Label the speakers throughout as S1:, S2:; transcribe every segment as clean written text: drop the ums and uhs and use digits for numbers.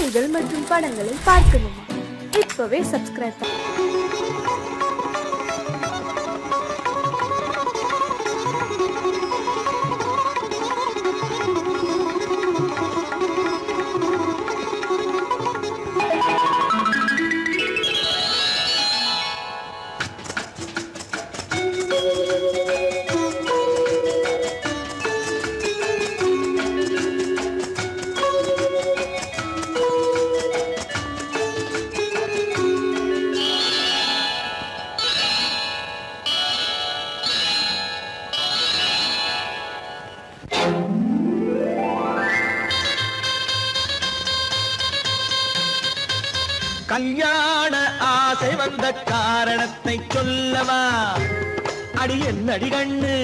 S1: பாடல்கள் மற்றும் படங்களை பார்க்கணுமா? இப்பவே சப்ஸ்கிரைப் பண்ணுங்க.
S2: கல்யாண ஆசை வந்த காரணத்தை சொல்லவா? அடி என்னடி கண்ணு,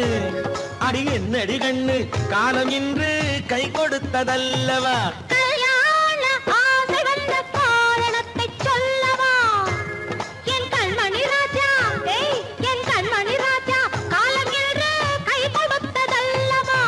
S2: அடி என்னடி கண்ணு, காலம் இன்று கை கொடுத்ததல்லவா?
S3: கல்யாண ஆசை வந்த காரணத்தை சொல்லவா? என் கண்மணி ராஜா, என் கண்மணி ராஜா, காலம் இன்று கை கொடுத்ததல்லவா?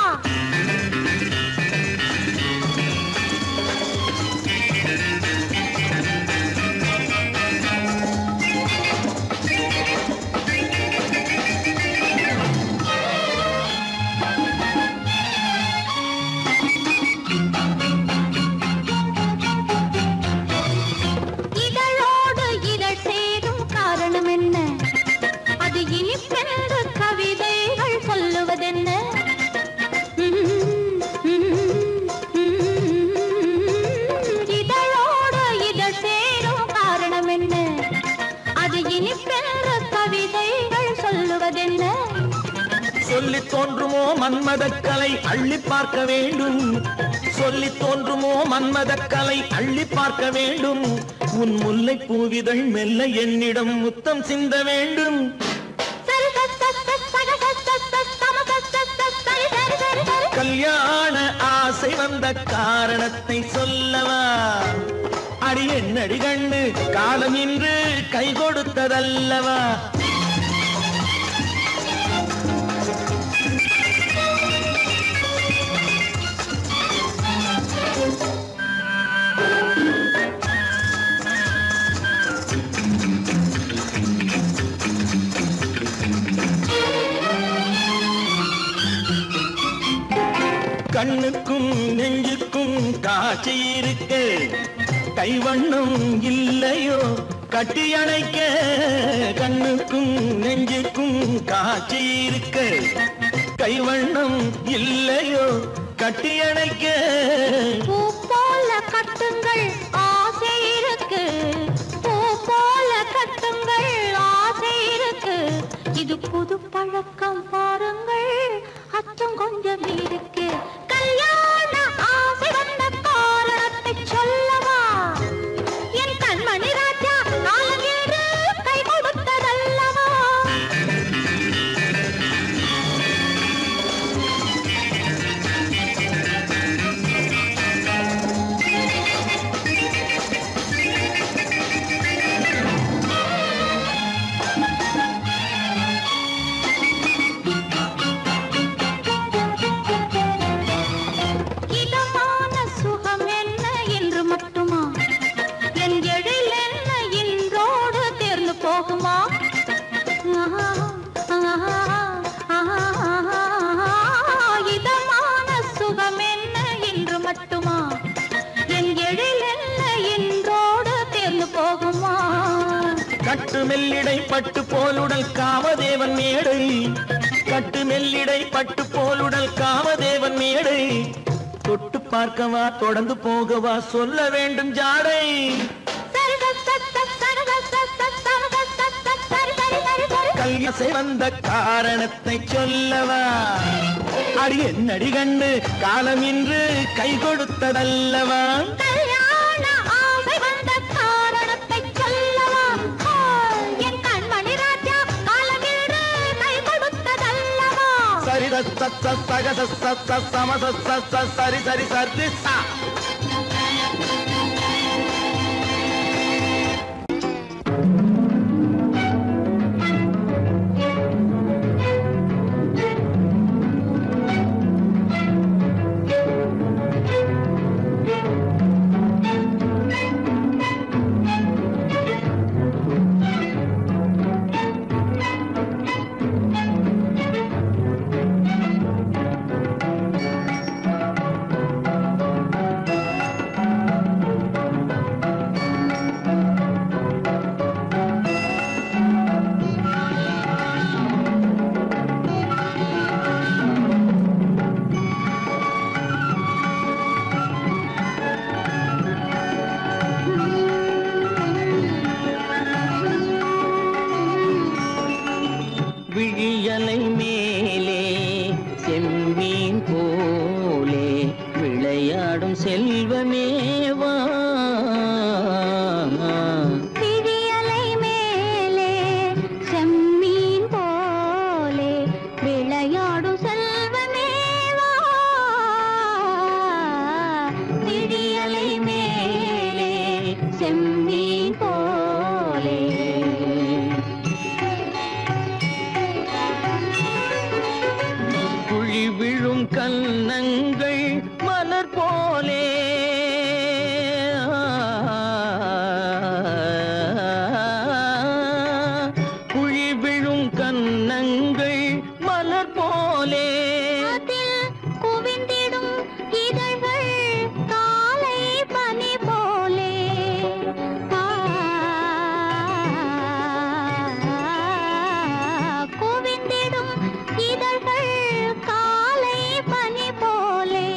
S2: சொல்லி தோன்றுமோ மன்மதக்கலை அள்ளி பார்க்க வேண்டும், சொல்லி தோன்றுமோ மன்மதக்கலை அள்ளி பார்க்க வேண்டும். உன் முல்லை பூவிதழ் மெல்ல என்னிடம் முத்தம் சிந்த வேண்டும். கல்யாண ஆசை வந்த காரணத்தை சொல்லவா? அடி என்னடி கண்ணு, காலம் இன்று கை கொடுத்ததல்லவா? கண்ணுக்கும் நெஞ்சுக்கும் காட்சி இருக்கு, கைவண்ணம் இல்லையோ கட்டி அணைக்க? கண்ணுக்கும் நெஞ்சுக்கும் காட்சி இருக்கு, கைவண்ணம் இல்லையோ கட்டி அணைக்க?
S3: பூ போல கட்டுங்கள் ஆசை இருக்கு, பூ போல கட்டுங்கள் ஆசை இருக்கு. இது புது பழக்கம் பாருங்கள், அச்சம் கொஞ்சம் இருக்கு. கல்யாண ஆசை வந்த காரணத்தை சொல்லவா? என் கண்மணி ராஜா, காலம் இன்று கை கொடுத்ததல்லவா?
S2: கட்டு மெல்லிடை பட்டு போலுடல் காமதேவன் மேடை, கட்டு மெல்லிடை பட்டு போலுடல் காமதேவன் மேடை. தொட்டு பார்க்கவா தொடர்ந்து போகவா சொல்ல வேண்டும் ஜாடை. கல்யாசை வந்த காரணத்தை சொல்லவா? அடி என்னடி கண்டு, காலம் இன்று கை கொடுத்ததல்லவா? சரி சரி சரி சா.
S3: செம்மீன் போலே.
S2: குழி விழும் கன்னங்கள் மலர் போலே குழி விழும் கன்னங்கள் மலர் போலே
S3: அதில் குவிந்திடும் இதழ்கள் காலை பனி போலே. குவிந்திடும் இதழ்கள் காலை பனி போலே.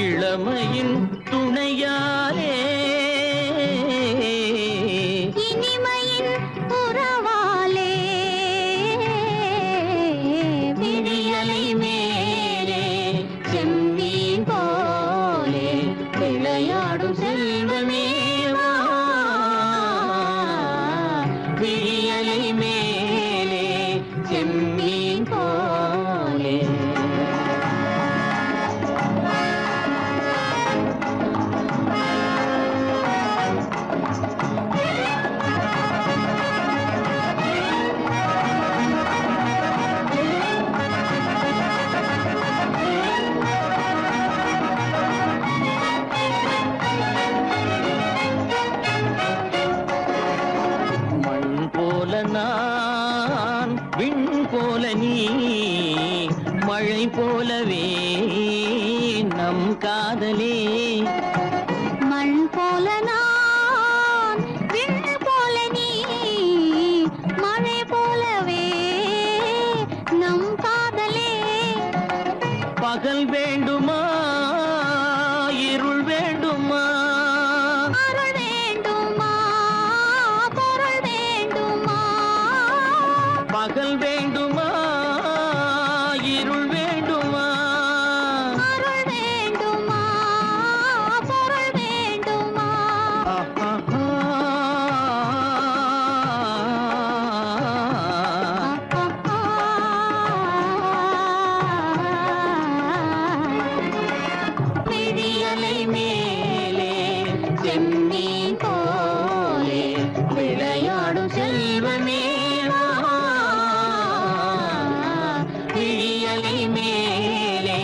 S2: இளமையின் துணையாலே
S3: இனிமையின் உறவாலே விழியலை மேலே செம்மீன் போலே விளையாடும் செல்வமேவா. விழியலை மேலே செம்மீன் போலே. மண் போல நான் விண் போல நீ மழை போலவே நம் காதலே. மண் போல நான் விண் போல நீ மழை போலவே நம் காதலே.
S2: பகல் வேண்டுமா இருள் வேண்டுமா
S3: அருள் வேண்டுமா பொருள் வேண்டுமா.
S2: பகல் வேண்டுமா இருள் வேண்டுமா
S3: அருள் வேண்டுமா பொருள் வேண்டுமா. விழியலை மேலே செம்மீன் போலே விளையாடும் செல்வமேவா. விழியலை மேலே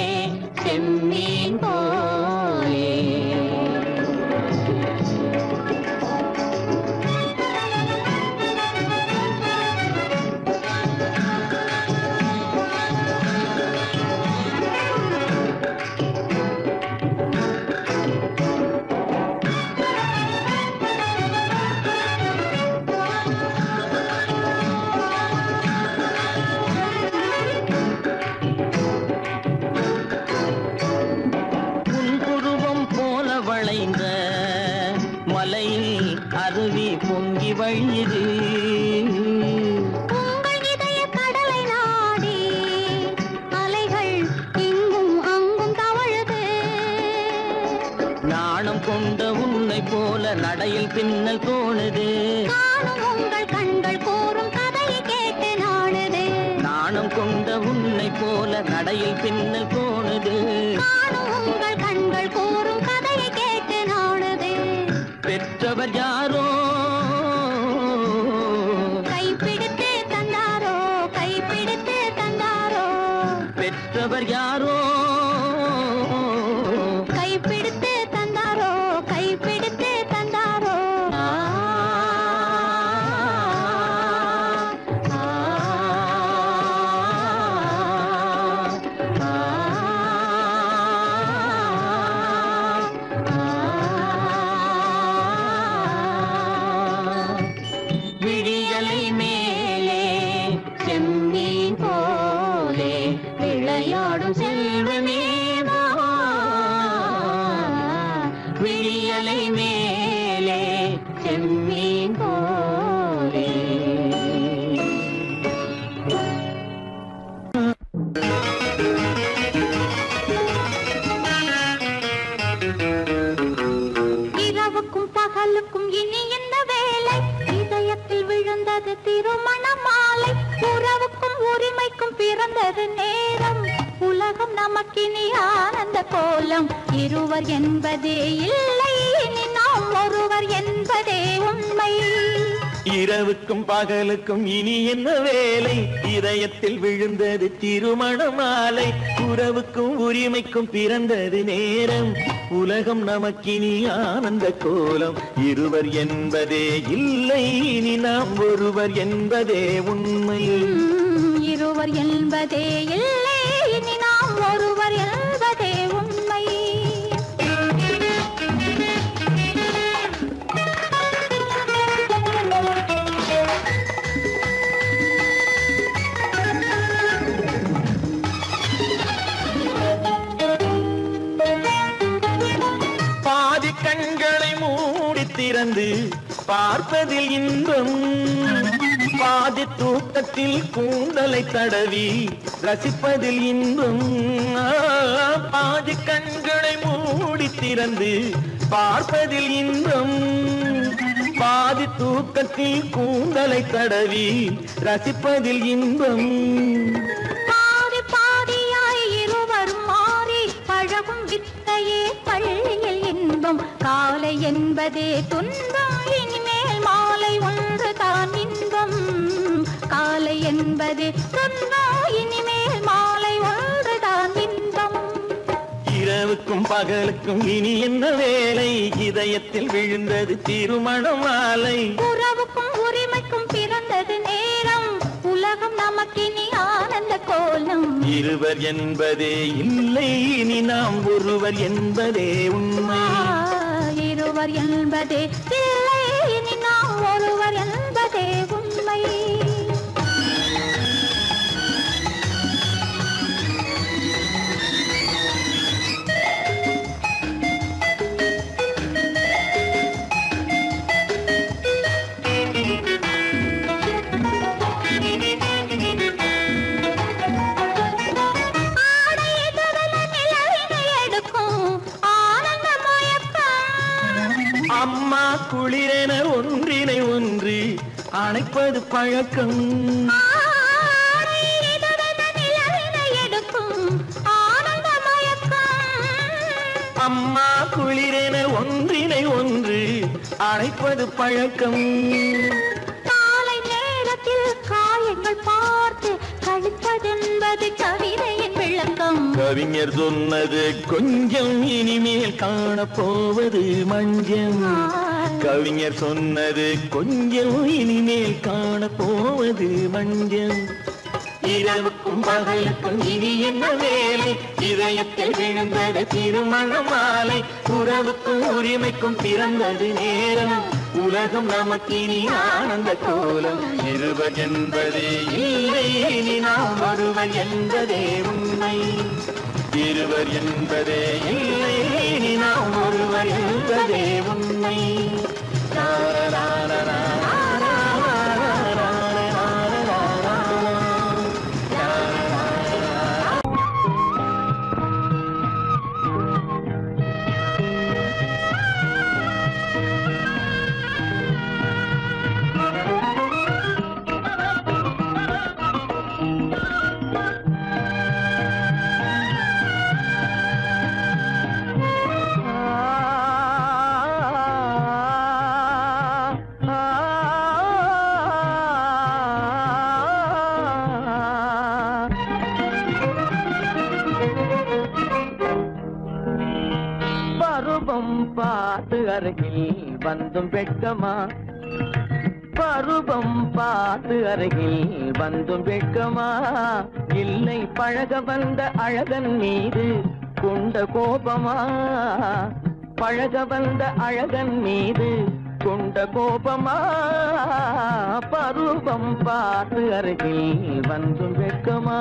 S3: செம்மீன் போலே.
S2: புன்புருவம் போல வளைந்த மலையில் அருவி பொங்கி வழியுது.
S3: உங்கள் இதய கடலை நாடி அலைகள் இங்கும் அங்கும் தவழுது.
S2: நாணம் கொண்ட உன்னை போல நடையில் பின்னல் தோணுது.
S3: காணும் உங்கள் கண்கள் கூறும் கதையை கேட்டு நாடுது.
S2: நாணம் கொண்ட உன்னை போல நடையில் பின்னல் தோணுது.
S3: காணும் உங்கள் கண்கள் கூறும் கதையை கேட்டு நாடுது.
S2: பெற்றவர் யாரோ
S3: கைப்பிடித்து தந்தாரோ கைப்பிடித்து தந்தாரோ.
S2: பெற்றவர் யாரோ
S3: கைப்பிடித்து தந்தாரோ கைப்பிடித்து தந்தாரோ.
S2: விழியலை மேலே
S3: செம்மீன் போலே விளையாடும் செல்வமேவா.
S2: விழியலை மேலே
S3: செம்மீன் போலே. இரவுக்கும் பகலுக்கும் இனி என்ன வேலை? இதயத்தில் விழுந்தது திருமண மாலை. உறவுக்கும் உரிமைக்கும் பிறந்த விழுந்தது நேரம் உலகம் நமக்கினி ஆனந்த கோலம் இருவர் என்பதே இல்லை இனி நாம் ஒருவர் என்பதே உண்மை
S2: இரவுக்கும் பகலுக்கும் இனி என்ன வேலை இதயத்தில் விழுந்தது திருமண மாலை உறவுக்கும் உரிமைக்கும் பிறந்தது நேரம் உலகம் நமக்கினி ஆனந்த கோலம் இருவர் என்பதே இல்லை இனி நாம் ஒருவர் என்பதே உண்மை
S3: இருவர் என்பதே இல்லை இனி நாம் ஒருவர் என்பதே உண்மை
S2: பாதி கண்களை மூடி திறந்து பார்ப்பதில் இன்பம் பாதி தூக்கத்தில் கூந்தலை தடவி ரசிப்பதில் இன்பம் பாதி கண்களை மூடி திறந்து பார்ப்பதில் இன்பம் பாதி தூக்கத்தில் கூந்தலை தடவி ரசிப்பதில் இன்பம்
S3: பாதி பாதியாய் இருவர் மாறி பழகும் வித்தையே பள்ளியில் இன்பம் காலை என்பதே துன்பம் இனிமேல் மாலை ஒன்று தான் இன்பம் காலை என்பதே துன்பம் இனிமேல் மாலை ஒன்று தான் இன்பம்
S2: இரவுக்கும் பகலுக்கும் இனி என்ன வேலை இதயத்தில் விழுந்தது திருமண மாலை
S3: உறவுக்கும் உரிமைக்கும் பிறந்தது நேரம் உலகம் நமக்கினி ஆனந்த கோலம்
S2: இருவர் என்பதே இல்லை இனி நாம் ஒருவர் என்பதே உண்மை
S3: இருவர் என்பதே இல்லை இனி நாம் ஒருவர் என்பதே உண்மை
S2: அம்மா குளிரென ஒன்றினை ஒன்று அணைப்பது பழக்கம் அம்மா குளிரென ஒன்றினை ஒன்று அணைப்பது பழக்கம்
S3: காலை நேரத்தில் காயங்கள் பார்த்து கழிப்பதென்பது கவிதையின் விளக்கம்
S2: கவிஞர் சொன்னது கொஞ்சம் இனிமேல் காணப்போவது மஞ்சம் கவிஞர் சொன்னது கொஞ்சம் இனிமேல் காணப்போவது மஞ்சம் இரவுக்கும் பகலுக்கும் இனி என்ன வேலை இதயத்தில் விழுந்தது திருமண மாலை உறவுக்கும் உரிமைக்கும் பிறந்தது நேரம் உலகம் நமக்கினி ஆனந்த கோலம் இருவர் என்பதே இல்லை இனி நாம் ஒருவர் என்பதே உண்மை இருவர் என்பதே இல்லை இனி நாம் ஒருவர் என்பதே உண்மை பார்த்து அருகில் வந்தும் வெட்கமா பருவம் பார்த்து அருகில் வந்தும் வெட்கமா இல்லை பழக வந்த அழகன் மீது கொண்ட கோபமா பழக வந்த அழகன் மீது கொண்ட கோபமா பருவம் பார்த்து அருகில் வந்தும் வெட்கமா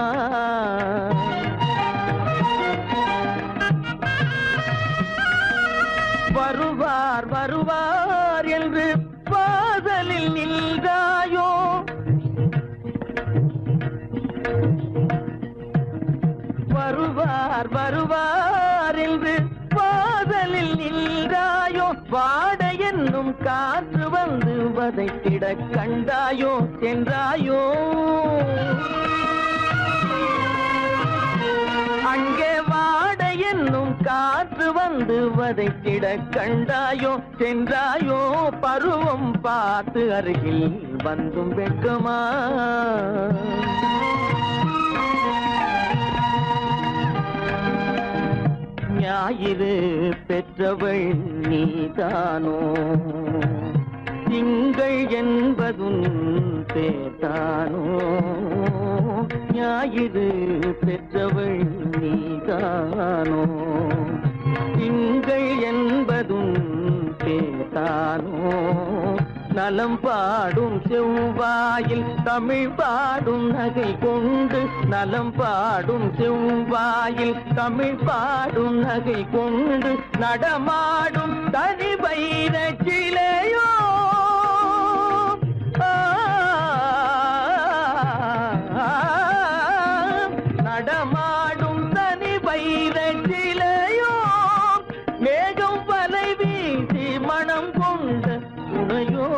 S2: வருவார் வருவார் என்று வாசலில் நின்றாயோ வருவார் வருவார் என்று வாசலில் நின்றாயோ வாட என்னும் காற்று வந்து வதைத்திட கண்டாயோ சென்றாயோ காற்று வந்து வதைத்திட கண்டாயோ சென்றாயோ பருவம் பார்த்து அருகில் வந்தும் வெட்கமா ஞாயிறு பெற்றவள் நீதானோ திங்கள் என்பதும் பேதானோ ஞாயிறு பெற்றவள் நீதானோ திங்கள் என்பதும் பேதானோ நலம் பாடும் செவ்வாயில் தமிழ் பாடும் நகை கொண்டு நலம் பாடும் செவ்வாயில் தமிழ் பாடும் நகை கொண்டு நடமாடும் தனி வைர சிலையோ நடமாடும் தனி வைர சிலையோ மேகம் வலை வீசி மனம் கொண்ட துணையோ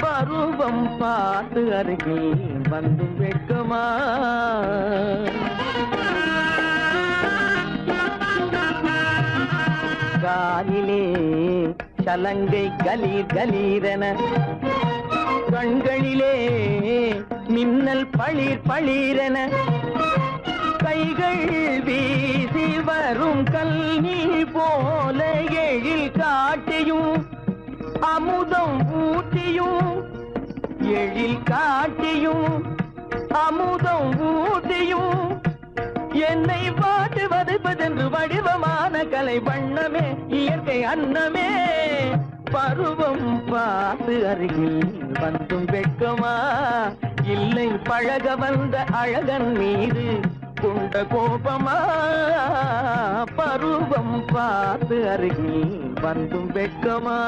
S2: பருவம் பார்த்து அருகில் வந்து வெட்கமா காலிலே சலங்கை கலீர் கலீரென கண்களிலே மின்னல் பளிர் பளிரென கைகள் வீசி வரும் கல்நீர் போல எழில் காட்டியும் அமுதம் ஊட்டியும் எழில் காட்டியும் அமுதம் ஊட்டியும் என்னை பாட்டு வதைப்பதென்று வடிவமான கலை வண்ணமே இயற்கை அன்னமே பருவம் பார்த்து அருகில் வந்தும் வெட்கமா இல்லை பழக வந்த அழகன் மீது கொண்ட கோபமா பருவம் பார்த்து அருகில் வந்தும் வெட்கமா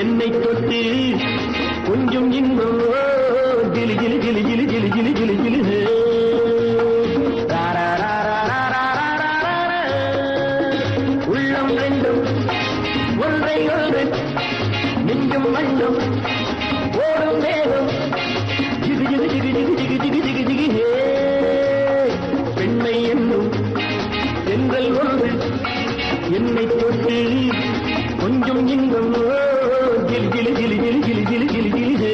S2: என்னை தொட்டு கொஞ்சம் இன்னும் ஜிலி ஜிலி ஜிலி ஜிலி ஜிலி ஜிலி ஜிலி ஜிலி உள்ளம் ரெண்டும் ஒன்றை ஒன்று நெஞ்சும் மண்ணும் ஓடும் மேகம் ஜிகு ஜிகு ஜிகு ஜிகு ஜிகு ஜிகு ஜிகு ஜிகு பெண்மை என்னும் தென்றல் ஒன்று என்னை தொட்டு கொஞ்சம் இன்பம் ஜிலி ஜிலி ஜிலி ஜிலி ஜிலி ஜிலி ஜிலி ஜிலி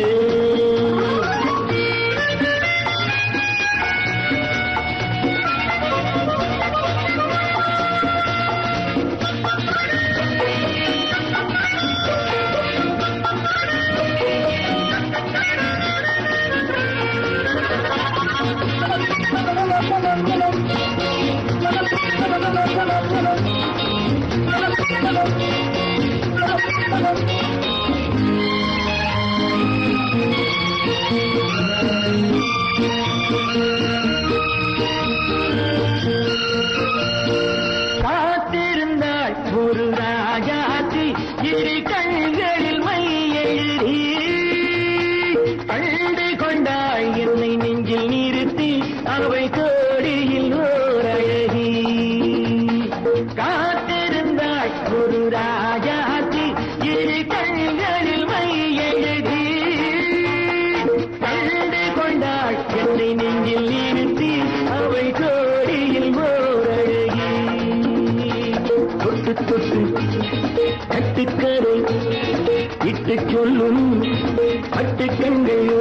S2: காத்திருந்தாள் ஒரு ராஜாத்தி இரு கண்களில் மை எழுதி கண்டு கொண்டாள் என்னை நெஞ்சில் நிறுத்தி அவை கோடியில் ஓர் அழகி காத்திருந்தாள் ஒரு ராஜாத்தி இரு கண்களில் மை எழுதி கண்டு கொண்டாள் என்னை நெஞ்சில் நிறுத்தி அவை கோடியில் ஓர் அழகி தொட்டு தொட்டு கட்டுக்கரை இட்ட விட்டு சொல்லும் பட்டு கண்கையோ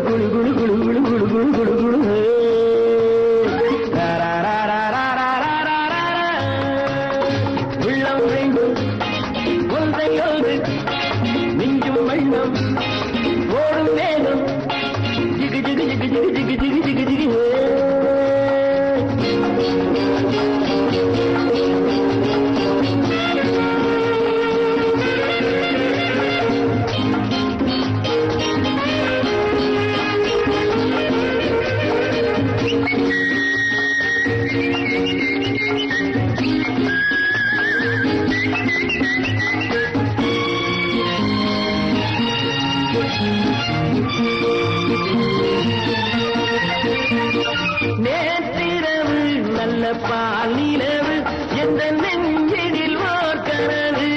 S2: குழு குழு குழு குழு குழு குழு குழு குழு உள்ளம் வேண்டும் ஒன்றையோடு நெஞ்சும் வெள்ளம் ஓடும் வேகம் ஜிகு ஜிகு ஜிகு ஜிகு ஜிகு ஜிகு ஜிகு ஜிகு நேற்றிரவு நல்ல பாலிரவு எந்த நெஞ்சினில் ஓர்கனவு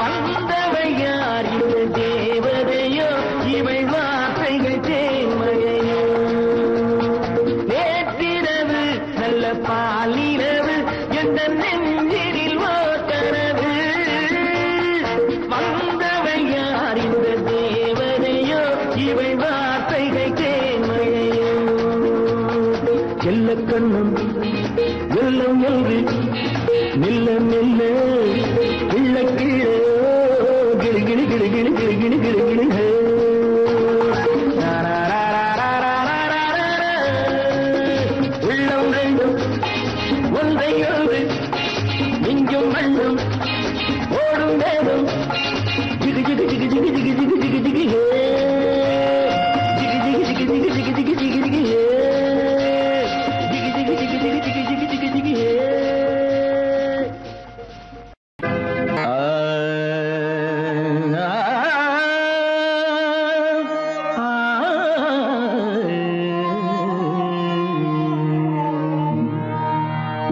S2: வந்தவை யார் இந்த தேவதையோ இவை வார்த்தைகள் தேன்மழையோ நேற்றிரவு நல்ல பாலிரவு எந்த நெஞ்சினில் ஓர்கனவு வந்தவை யார் இந்த தேவதையோ இவை வார்த்தைகள் தேன்மழையோ செல்ல கண்ணம் வெள்ளம் என்று மெல்ல மெல்ல கிள்ள கீழே கிளி கிளி கிளி கிளி கிளி கிளி கிளி கிளி உள்ளம் ரெண்டும் ஒன்றையோடு நெஞ்சும் வெள்ளம் ஓடும் வேகம் ஜிகு ஜிகு ஜிகு ஜிகு ஜிகு ஜிகு ஜிகு ஜிகு ஜிகு ஜிகு ஜிகு ஜிகு ஜிகு ஜிகு ஜிகு ஜிகு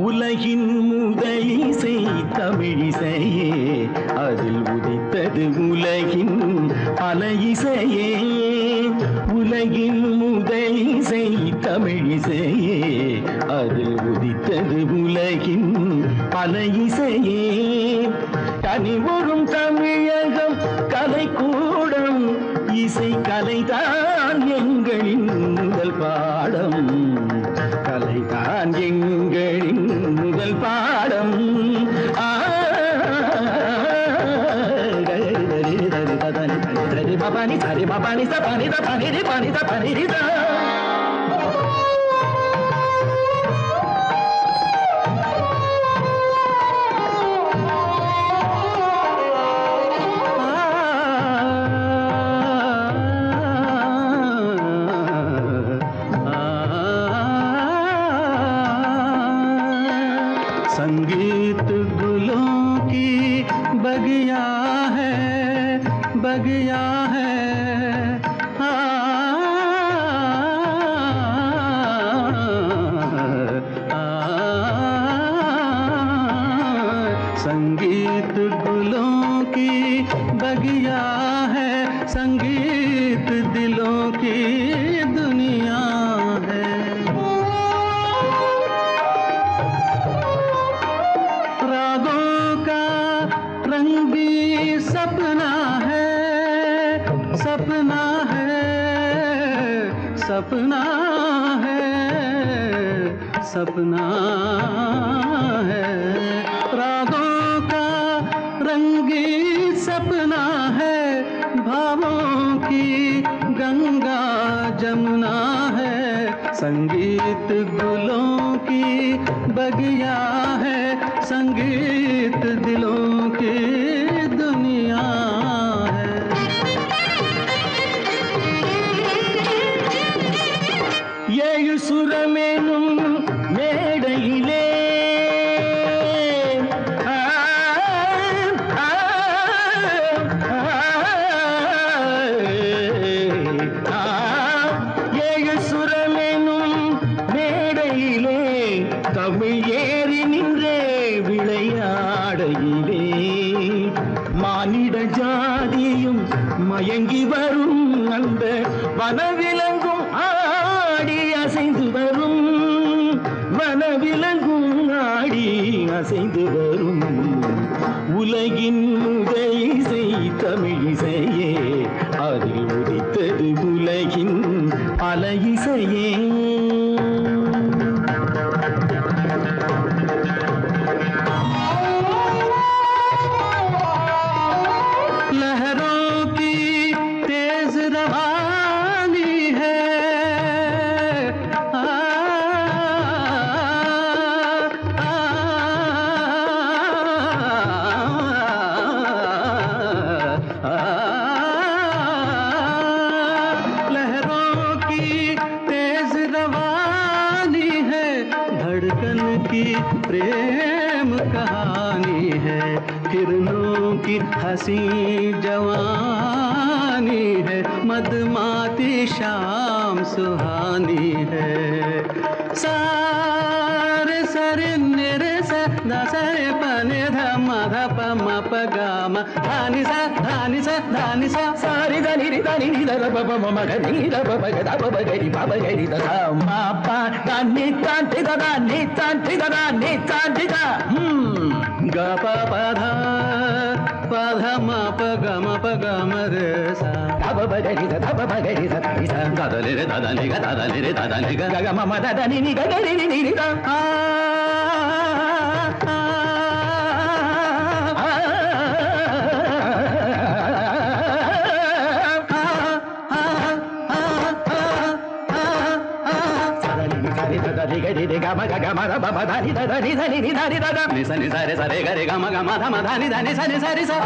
S2: உலகின் முதலிசை தமிழிசையே அதில் உதித்தது உலகின் பல இசையே உலகின் முதலிசை தமிழிசையே அதில் உதித்தது உலகின் பல இசையே கனிவரும் தமிழகம் கலைக்கூடம் இசை கலைதான் எங்களின் முதல் பாடம் கலைதான் எங்களின் முதல் பாடம் பபானி சரி பபானி சபானி தபானி பானி தபானி
S4: संगीत गुलों की बगिया है बगिया है संगीत गुलों की बगिया है संगीत दिलों की दुनिया है रागों का रंगी सपना है सपना है सपना है सपना है रागों का रंगी सपना है भावों की गंगा जमुना है संगीत गुलों की बगिया है संगीत दिलों की दुनिया है
S2: ஏழு சுரமேனும் மேடையிலே ஏழு சுரமேனும் மேடையிலே தமிழ் ஏறி நின்றே விளையாடையிலே மானிட ஜாதியும் மயங்கி வரும் அந்த வனவிலங்கும் ஆடி அசைந்து வரும் வனவிலங்கும் ஆடி அசைந்து வரும் உலகின் முதல் இசை தமிழிசையே, அதில் உதித்தது உலகின் பல இசையே.
S4: लहरों की तेज रवानी है, लहरों की तेज रवानी है, धड़कन की प्रेम कहानी है, किरणों की हंसी जवानी है, मदमाती शाम सुहानी है. सारे सरे निरे सा दा सरे पने ध म ध प म प ग म धानी सा धानी सा धानी सा
S2: सारी धनी रि धनी नि ध प प म म ग नि ध प प ग ध प प ग रि प प ग रि ध ध म प द नि ता ति द द नि ता ति द द नि ता ति द
S4: ग प प ध प ध म प ग म प ग म रे सा
S2: ध प प ग रि ध ध प प ग रि ध नि सा
S4: दा दा रे दा दा नि ग दा दा नि रे दा दा नि ग
S2: ग ग म म द द नि नि ग ग रि नि रि ध
S4: नि सा नि सा रे सा रे ग रे ग म ग म ध म ध नि ध नि सा नि सा रे सा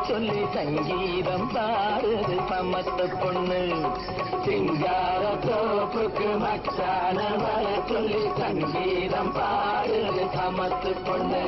S2: சொல்லி சங்கீதம் பாடுது சமத்து பொண்ணு. சிங்கார தோப்புக்கு மச்சான வர சொல்லி சங்கீதம் பாடுது சமத்து பொண்ணு.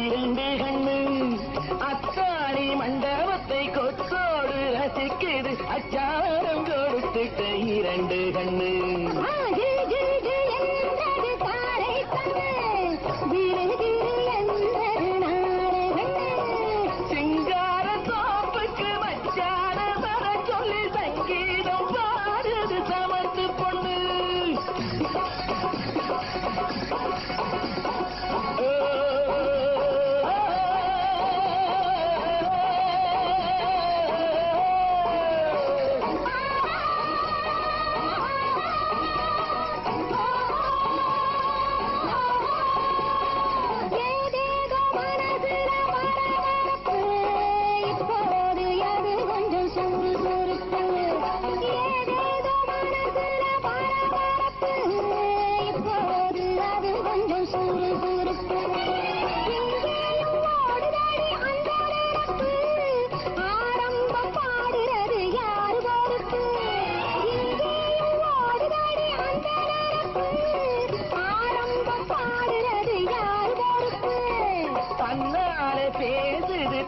S2: இரண்டு கண்ணு அத்தாணி மண்டபத்தை கொத்தோடு ரசிக்குது அச்சாரம் கொடுத்துட்ட இரண்டு கண்ணு. சிங்கார தோப்புக்கு மச்சான வர சொல்லி சங்கீதம் பாடுது சமத்து பொண்ணு.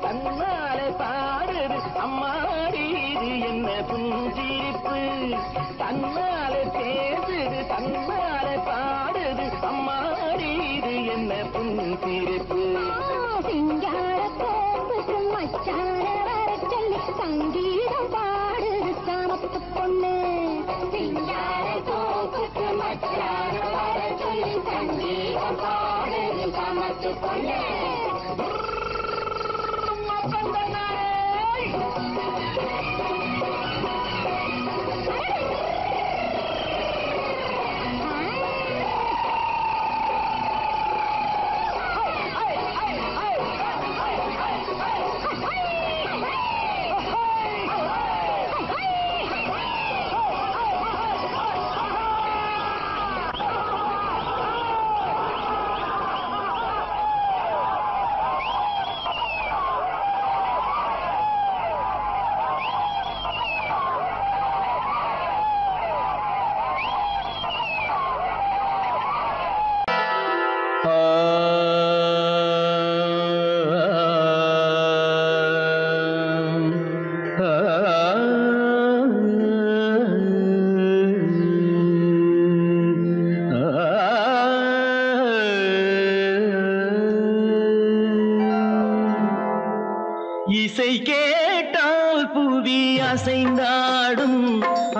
S2: தன்னாலே பாடுது அம்மாடி இது என்ன புஞ்சிரிப்பு தன்னாலே பேசுது தன்னாலே பாடுது அம்மாடி இது என்ன புஞ்சிரிப்பு
S3: சிங்கார கோப்புக்கு மச்சார வர சொல்லி சங்கீதம் பாடுது சாமத்து பொண்ணு சிங்கார கோப்புக்கு மச்சார வர சொல்லி சங்கீதம் பாடுது சாமத்து பொண்ணு
S2: இசை கேட்டால் புவி அசைந்தாடும்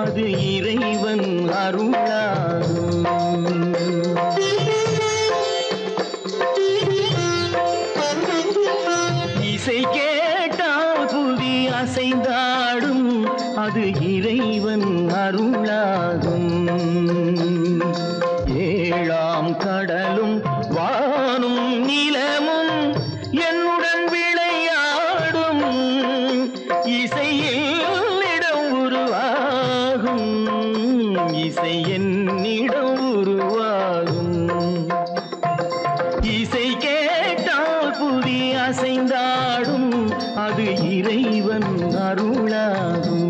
S2: அது இறைவன் அருளாகும் இசை கேட்டால் புவி அசைந்தாடும் அது இறைவன் அருளாகும் ஏழாம் கடலும் வானும் நிலமும் என்னுடன் விளையாடும் இசையில் இடம் உருவாகும் இசை என்னிடம் உருவாகும் இசை கேட்டால் புவி அசைந்தாடும் அது இறைவன் அருளாகும்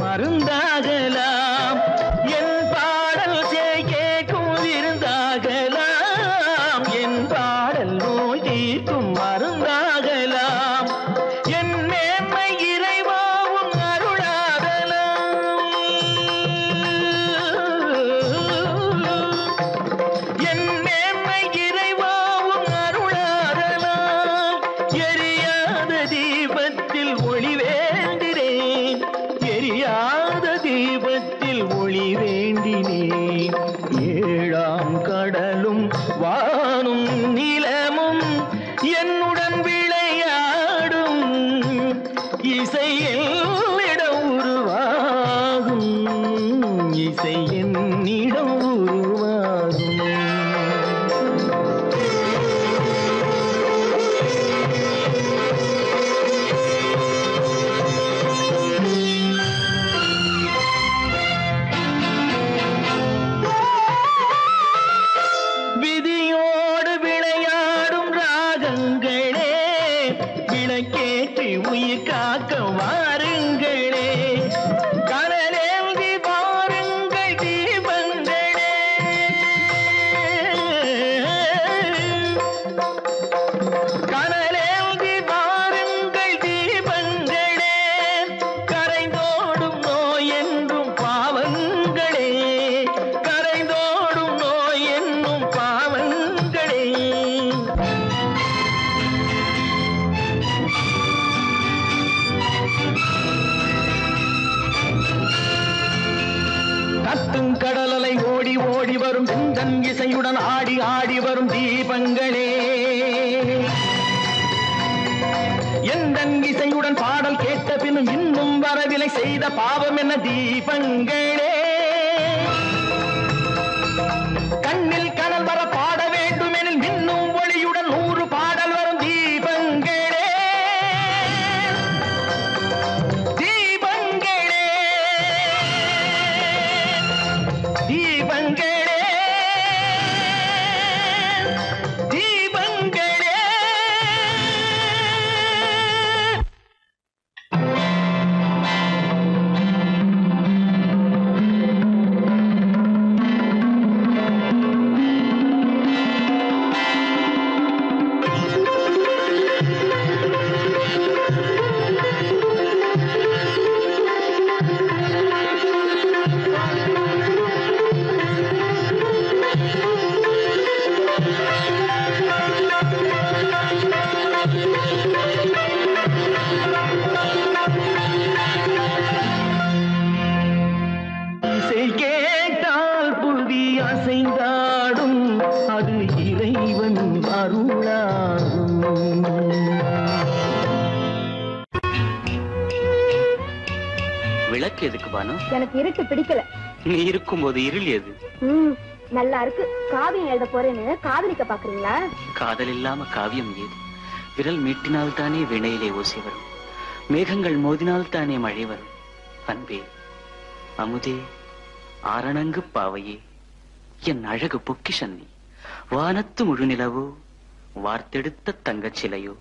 S2: மருந்தாகலாம் என் பாடல் கேட்கும் விருந்தாகலாம் என் பாடல் நோய் தீர்க்கும் மருந்தாகலாம் என் மேன்மை இறைவாவும் அருளாகலாம் என் மேன்மை இறைவாவும் அருளாகலாம் எரியாத தீபத்தில் ஒளி வேண்டினேன் எரியாத தீபத்தில் ஒளி வேண்டினேன் ஏழாம் கடலும் வானும் நிலமும் என்னுடன் விளையாடும் இசையில் இடம் உருவாகும் இசை என்னிடம் உருவாகும் விளக்கேற்றி உயிர் காக்க வாருங்களே கனலேந்தி வாருங்கள் தீபங்களே கனலேந்தி வாருங்கள் தீபங்களே கரைந்தோடும் நோய் என்றும் பாவங்களே கரைந்தோடும் நோய் என்னும் பாவங்களே கத்தும் கடலலை ஓடி ஓடி வரும் சிந்தன் இசையுடன் ஆடி ஆடி வரும் தீபங்களே எந்தன் இசையுடன் பாடல் கேட்ட பின்னும் இன்னும் வரவில்லை செய்த பாவம் என்ன தீபங்களே கண்ணில் கனல் வர பாட வேண்டும் எனில் மின்னும் ஒளியுடன் 100 பாடல் வரும் தீபங்களே தீபங்களே தீபங்களே
S5: விளக்கு எதுக்கு பானு?
S1: எனக்கு இருட்டு பிடிக்கல.
S5: நீ இருக்கும்போது இருள் எது?
S1: நல்லா இருக்கு. காவியம் எழுத போறேன்னு காதலிக்க பாக்குறீங்களா?
S5: காதல் இல்லாம காவியம் ஏது? விரல் மீட்டினால் தானே வினையிலே ஓசை வரும், மேகங்கள் மோதினால் தானே மழை வரும். அன்பே, அமுதே, ஆரணங்கு பாவையே, என் அழகு பொக்கிஷன்னி, வானத்து முழுநிலவோ, வார்த்தெடுத்த தங்கச் சிலையோ,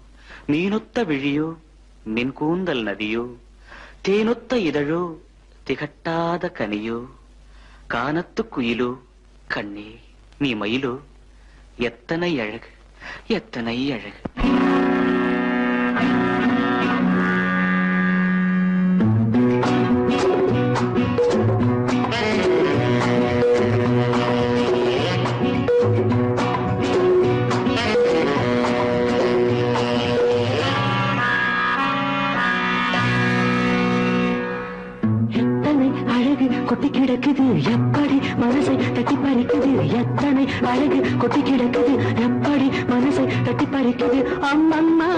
S5: மீனொத்த விழியோ, மின் கூந்தல் நதியோ, தேனொத்த இதழோ, திகட்டாத கனியோ, கானத்து குயிலோ, கண்ணே நீ மயிலோ, எத்தனை அழகு, எத்தனை அழகு.
S6: கொட்டி கிடக்குது எப்படி மனசை தட்டி பறிக்குது, எத்தனை அழகு கொட்டி கிடக்குது எப்படி மனசை தட்டி பறிக்குது. அம்மம்மா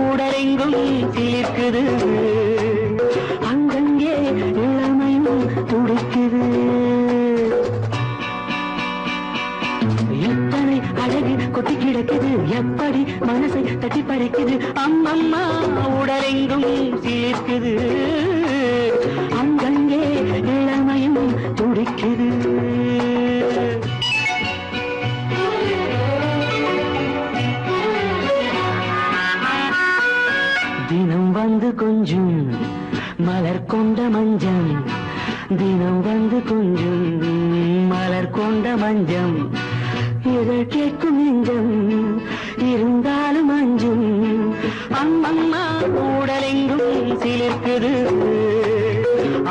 S6: உடலெங்கும் சிலிர்க்குது, அங்கங்கே இளமையும் துடிக்குது. எத்தனை அழகு கொட்டி கிடக்குது எப்படி மனசை தட்டி பறிக்குது. அம்மம்மா உடலெங்கும் சிலிர்க்குது, அங்கங்கே இளமையும் துடிக்குது. தினம் வந்து கொஞ்சம் மலர் கொண்ட மஞ்சம், தினம் வந்து கொஞ்சம் மலர் கொண்ட மஞ்சம், இதழ் கேட்கும் நெஞ்சம் இருந்தாலும் அஞ்சும். அம்மம்மா உடலெங்கும் சிலிர்க்குது,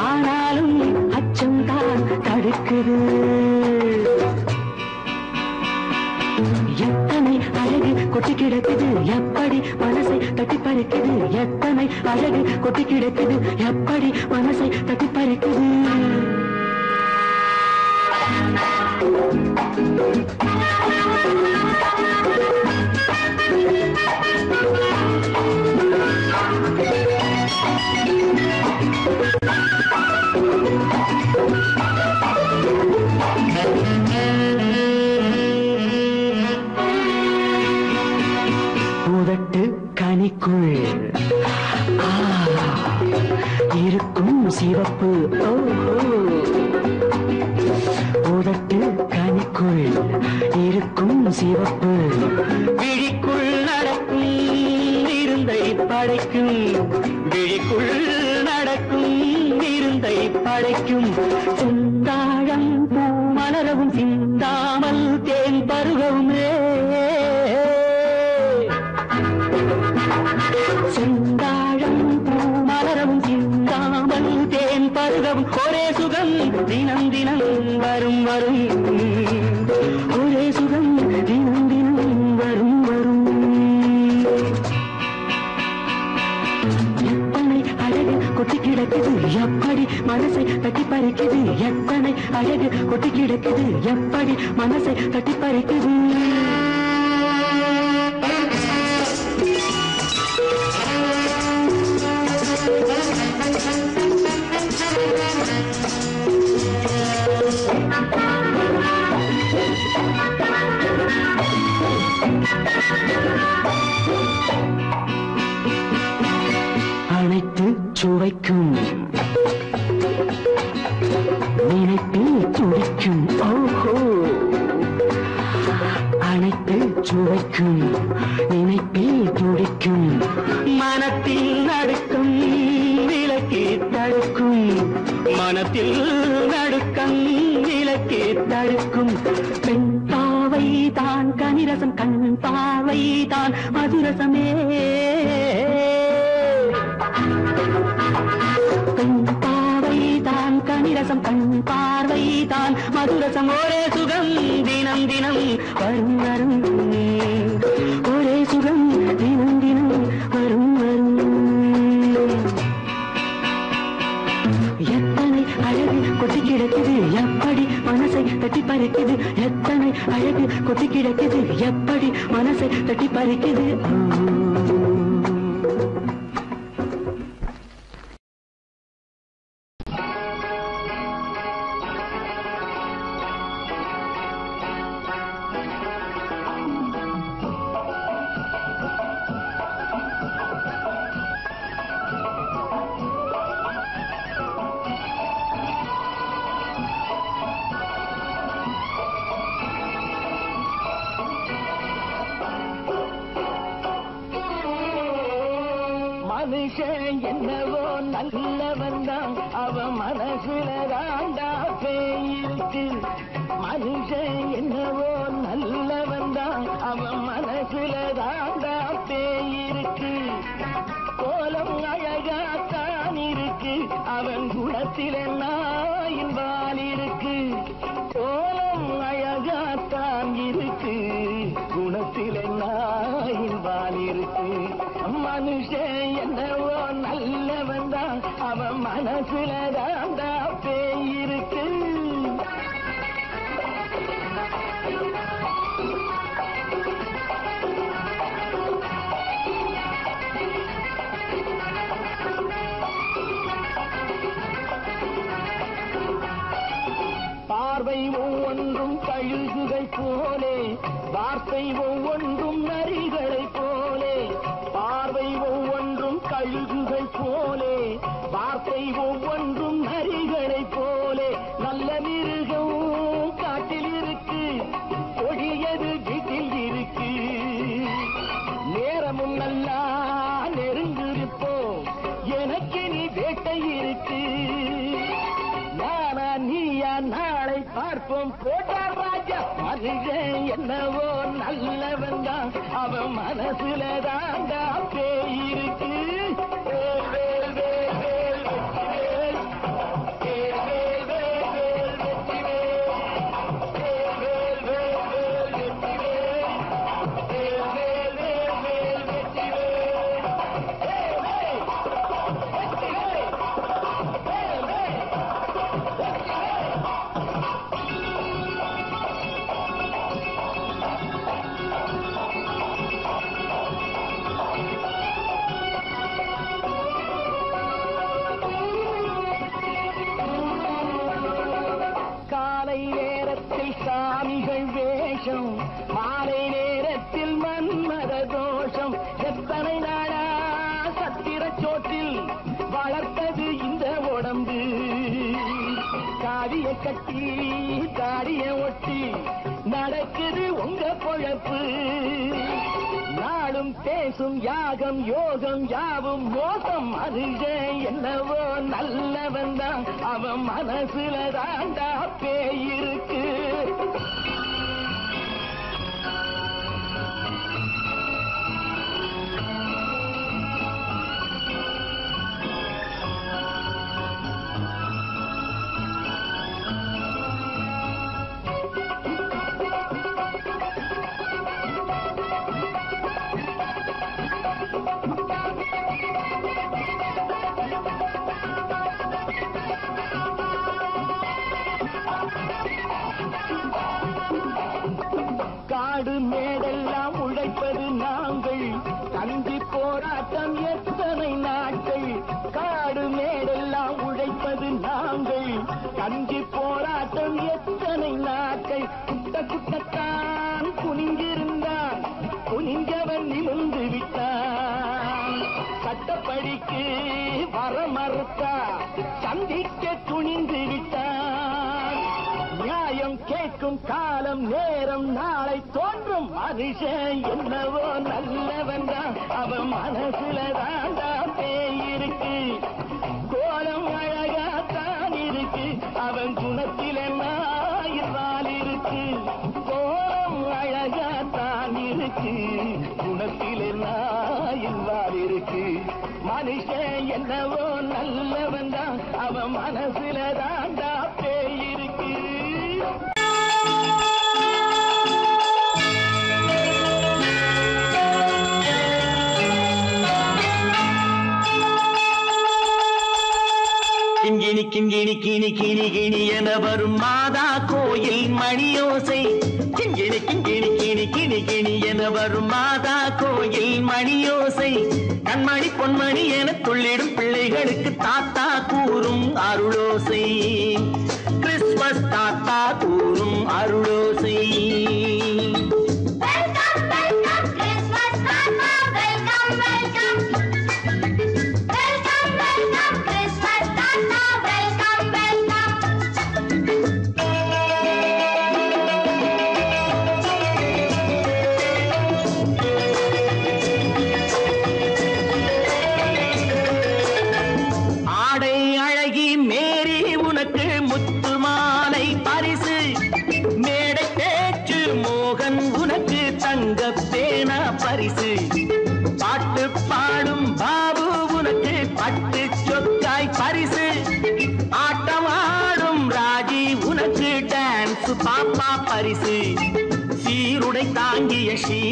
S6: ஆனாலும் அச்சம் தான் தடுக்குது. எத்தனை அழகு கொட்டி கிடக்குது எப்படி மனசை தட்டி பறிக்குது, எத்தனை அழகு கொட்டி கிடக்குது எப்படி மனசை தட்டி பறிக்குது. உதட்டு கனிக்குள் இருக்கும் சிவப்பு, உதட்டு கனிக்குள் இருக்கும் சிவப்பு, விழிக்குள் நடக்கும் இருந்தை படைக்கும், விழிக்குள் நடக்கும் இருந்தை படைக்கும். செந்தாழம் பூ மலரவும் சிந்தாமல் தேன் பருகவுமே, செந்தாழம் பூ மலரவும் சிந்தாமல் தேன் பருகவும். ஒரே சுகம் தினம் தினம் வரும் வரும், ஒரே சுகம் தினம் தினம் வரும் வரும். எத்தனை அழகு கொட்டி கிடக்குது எப்படி மனசை தட்டி பறிக்குது, எத்தனை அழகு கொட்டி கிடக்குது எப்படி மனசை தட்டி பறிக்குது. அனைத்து சுவைக்கும் நினைப்பில் துடிக்கும், ஓஹோ அனைத்து சுவைக்கும் நினைப்பில் துடிக்கும். மனத்தில் நடுக்கும் விலக்கி தடுக்கும், மனத்தில் நடுக்கம் விலக்கி தடுக்கும். பெண் பாவை தான் கனிரசம், கண் பாவை தான் மதுரசமே, பெண் பாவை தான் கனிரசம், கண் பார்வை தான் மதுரசம். ஒரே சுகம் தினம் தினம் வரும் வரும், ஒரே சுகம் தினம் தினம் வரும் வரும். எத்தனை அழகு கொட்டி கிடக்குது எப்படி மனசை தட்டி பறிக்குது, எத்தனை அழகு கொட்டி கிடக்குது எப்படி மனசை தட்டி பறிக்குது.
S2: மனுஷன் என்னவோ நல்லவன் தான், அவன் மனசுல தாண்டா பேய் இருக்கு. மனுஷன் என்னவோ நல்லவன் தான், அவன் மனசுல தாண்டா பேய் இருக்கு. கோலம் அழகாத்தான் இருக்கு, அவன் குணத்தில நாயின் வால் இருக்கு. கோலம் அழகாத்தான் இருக்கு, குணத்தில நாயின் வால் இருக்கு. மனுஷன் என்னவோ நல்லவன் தான், அவன் மனசுல தாண்டா பேய் இருக்கு. பார்வை ஒவ்வொன்றும் கழுகுகள் போலே, வார்த்தை ஒவ்வொன்றும் நரிகளை போலே. பார்வை ஒவ்வொன்றும் கழுகுகள் போலே, வார்த்தை ஒவ்வொன்றும் நரிகளை போலே. நல்ல மிருகம் காட்டில் இருக்கு, கொடியது வீட்டில் இருக்கு. நேரமும் நல்லா நெருங்கிருப்போம், எனக்கு நீ வேட்டை இருக்கு. நானா நீயா நாளை பார்ப்போம், போட்டார் ராஜா. மனுஷன் என்னவோ நல்லவன் தான், அவன் மனசுல தாண்டா பேய் இருக்கு. வேல் வேல் வேல் வேல் வெற்றிவேல், வேல் வேல் வேல் வேல் வெற்றிவேல், வேல் வேல் வேல் வேல் வெற்றிவேல், வேல் வேல் வேல் வேல் வெற்றிவேல், வேல் வேல் வெற்றிவேல், வேல் வேல். காலை நேரத்தில் சாமிகள் வேஷம், மாலை நேரத்தில் மன்மத தோஷம். எத்தனை நாளா சத்திர சோற்றில் வளர்த்தது இந்த உடம்பு. காவிய கட்டி தாடிய ஒட்டி நடக்குது உங்க பொழப்பு. நாளும் பேசும் யாகம் யோகம் யாவும் மோசம். மனுஷன் என்னவோ நல்லவன் தான், அவன் மனசுல தாண்டா பேய் இருக்கு. காடு மேடெல்லாம் உழைப்பது நாங்கள், கஞ்சி போராட்டம் எத்தனை நாட்கள். காடு மேடெல்லாம் உழைப்பது நாங்கள், கஞ்சி போராட்டம் எத்தனை நாட்கள். குட்ட குட்டத்தான் குனிஞ்சிருந்தான், குனிஞ்சவன் நிமிர்ந்து விட்டான். சட்டப்படிக்கு வர மறுத்தா, சந்திக்க துணிந்து விட்டான். நியாயம் கேட்கும் காலம் நேரம் நாளை தோன்றும். மனுஷன் என்னவோ நல்லவன் தான், அவன் மனசுல தாண்டா பேய் இருக்கு. கோலம் அழகாத்தான் இருக்கு, அவன் குணத்தில நாயிரால் இருக்கு. கோலம் அழகாத்தான் இருக்கு, குணத்தில நாயிரால் இருக்கு. மனுஷன் என்னவோ நல்லவன் தான், அவன் மனசுல தாண்டா பேய் இருக்கு. கிண்கிணி கிண்கிணி கிணி கிணி கிணி என வரும் மாதா கோயில் மணியோசை. கிண்கிணி கிண்கிணி கிணி கிணி கிணி என வரும் மாதா கோயில் மணியோசை. கண்மணி பொன்மணி என துள்ளிடும் பிள்ளைகளுக்கு தாத்தா கூறும் அருளோசை. கிறிஸ்துமஸ் தாத்தா கூறும் அருளோசை.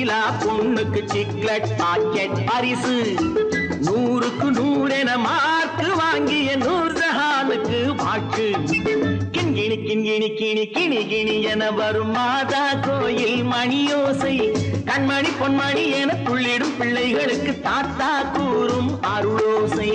S2: நிலா பொண்ணுக்கு சிக்லெட் பாக்கெட் பரிசு 100க்கு 100 என மார்க்கு வாங்கிய நூர்ஜஹானுக்கு வாக்கு கிண்கிணி கிண்கிணி கிணி கிணி கிணி என வரும் மாதா கோயில் மணியோசை கண்மணி பொன்மணி என துள்ளிடும் பிள்ளைகளுக்கு தாத்தா கூறும் அருளோசை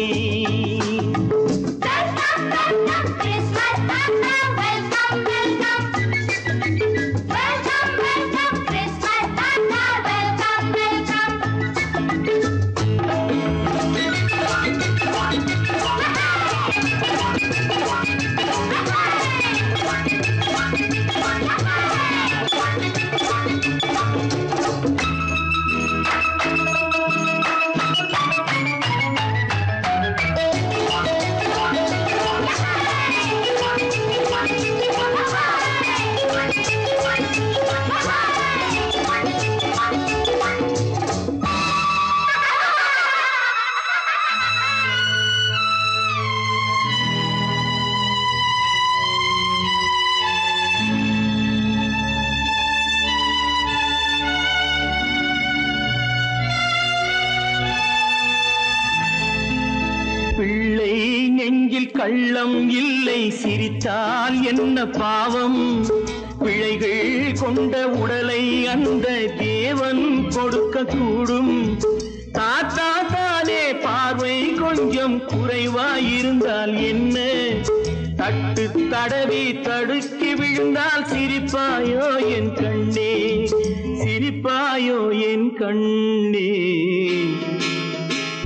S2: கள்ளம் இல்லை சிரித்தால் என்ன பாவம் பிழைகள் கொண்ட உடலை அந்த தேவன் கொடுக்க கூடும் தாத்தா தானே பார்வை கொஞ்சம் குறைவாயிருந்தால் என்ன தட்டு தடவி தடுக்கி விழுந்தால் சிரிப்பாயோ என் கண்ணே சிரிப்பாயோ என் கண்ணே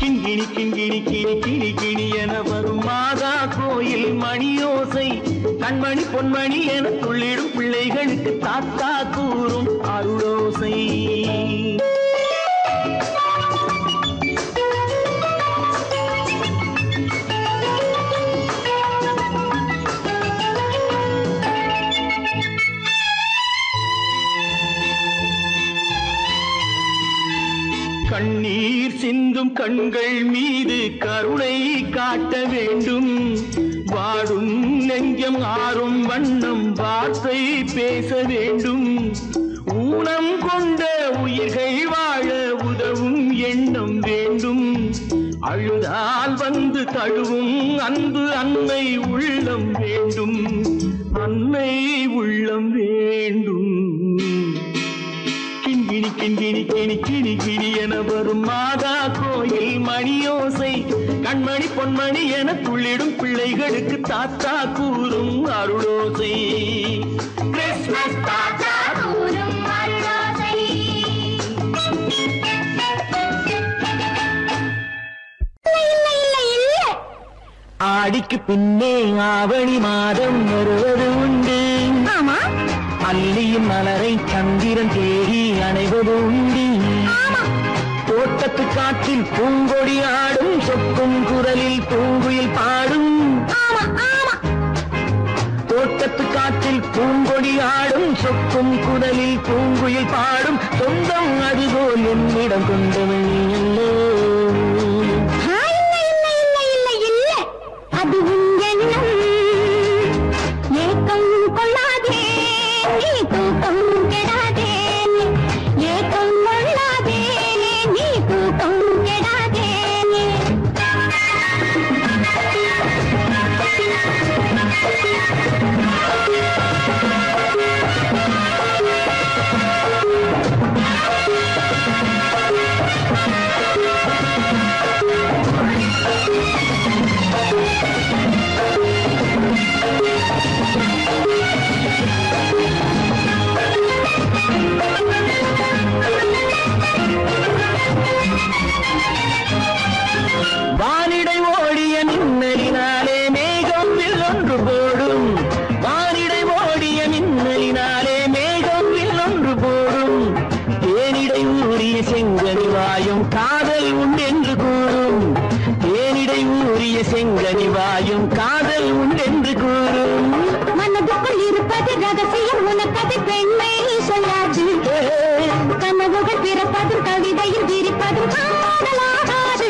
S2: கிண்கிணி கிண்கிணி கிணி கிணி கிணி என வரும் மாதா கோயில் மணியோசை கண்மணி பொன்மணி என துள்ளிடும் பிள்ளைகளுக்கு தாத்தா கூறும் அருளோசை கண்ணீர் சிந்தும் கண்கள் மீது கருணை காட்ட வேண்டும் வாடும் நெஞ்சம் ஆறும் வண்ணம் வார்த்தை பேச வேண்டும் ஊனம் கொண்ட உயிர்கள் வாழ உதவும் எண்ணம் வேண்டும் அழுதால் வந்து தழுவும் அன்பு அன்னை உள்ளம் வேண்டும் அன்னை உள்ளம் வேண்டும் கிண்கிணி கிண்கிணி கிணி கிணி கிணி என வரும் மாதா கோயில் மணியோசை கண்மணி பொன்மணி என துள்ளிடும் பிள்ளைகளுக்கு தாத்தா கூறும் அருளோசை கிறிஸ்மஸ் தாத்தா கூறும் அருளோசை ஆடிக்கு பின்னே ஆவணி மாதம் வருவது உண்டு அல்லியின் மலரை சந்திரன் தேடி அணைவது உண்டு தோட்டத்து காற்றில் பூங்கொடி ஆடும் சொக்கும் குரலில் பூங்குயில் பாடும் தோட்டத்து காற்றில் பூங்கொடி ஆடும் சொக்கும் குரலில் பூங்குயில் பாடும் சொந்தம் அதுபோல் என்னிடம் கொண்டவள்
S3: அது எண்ணம் ஏக்கம் கொள்ளாதே நீ தூக்கம் கெடாதே ஏக்கம் கொள்ளாதே நீ தூக்கம் கெடாதே
S2: வானிடை ஓடிய மின்னலினாலே மேகம் ஒன்று போடும் வானிடை ஓடிய மின்னலினாலே மேகம் ஒன்று போடும் தேனிடை ஊறிய செங்கனி வாயும் காதல் உண்டென்று கூறும் தேனிடை ஊறிய செங்கனி வாயும் காதல் உண்டென்று கூறும்
S3: மனதுக்குள் இருப்பது ரகசியம் உனக்கது பெண்மை சொல்லாது கனவுகள் பிறப்பதும் கவிதையில் விரிப்பதும் காதலாகாது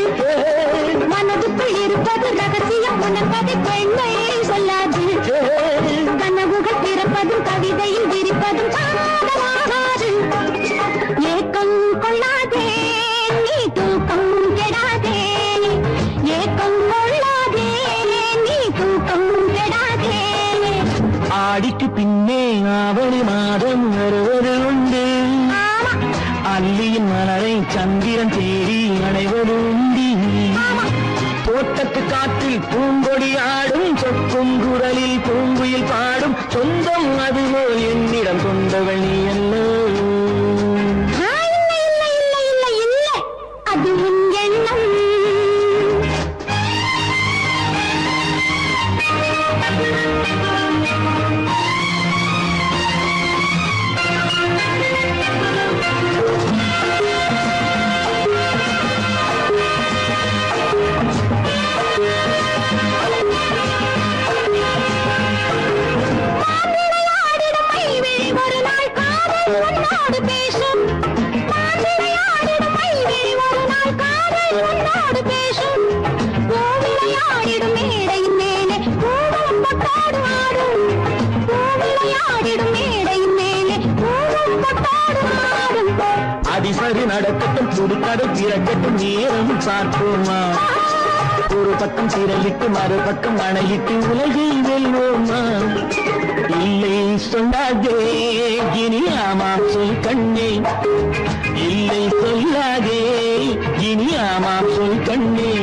S3: மனதுக்குள் இருப்பது ரகசியம் உனக்கது பெண்மை சொல்லாது கனவுகள் பிறப்பதும் கவிதையில் விரிப்பதும் காதலாகாது ஏக்கம்
S2: ஆடிக்கு பின்னே ஆவணி மாதம் வருவது உண்டு அல்லியின் மலரை சந்திரன் தேடி அடைவது உண்டி தோட்டத்து காற்றில் பூங்கொடி ஆடும் சொக்கும் குரலில் பூங்குயில் பாடும் சொந்தம் அதுபோல் என்னிடம் கொண்டவள் நீ அல்ல
S3: அது உன் எண்ணம்
S2: அதிசரி நடக்கட்டும் புதுக்கடை திறக்கட்டும் நேரம் பார்ப்போமா ஒரு பக்கம் திரளிட்டு மறுபக்கம் அணையிட்டு உலகை வெல்வோமா இல்லை சொல்லாதே இனி ஆமாம் சொல் கண்ணே இல்லை சொல்லாதே இனி ஆமாம் சொல் கண்ணே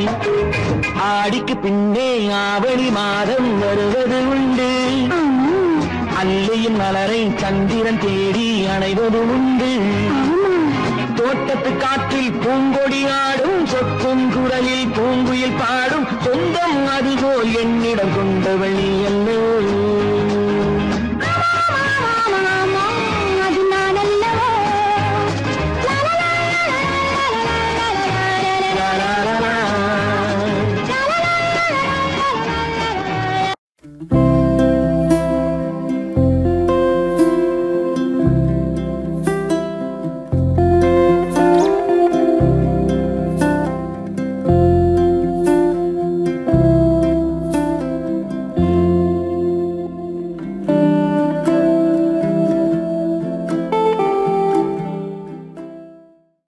S2: ஆடிக்கு பின்னே ஆவணி மாதம் வருவது உண்டு அல்லியின் மலரை சந்திரன் தேடி அணைவது உண்டு தோட்டத்து காற்றில் பூங்கொடி ஆடும் சொக்கும் குரலில் பூங்குயில் பாடும் சொந்தம் அதுபோல் என்னிடம் கொண்டவள் நீ அல்ல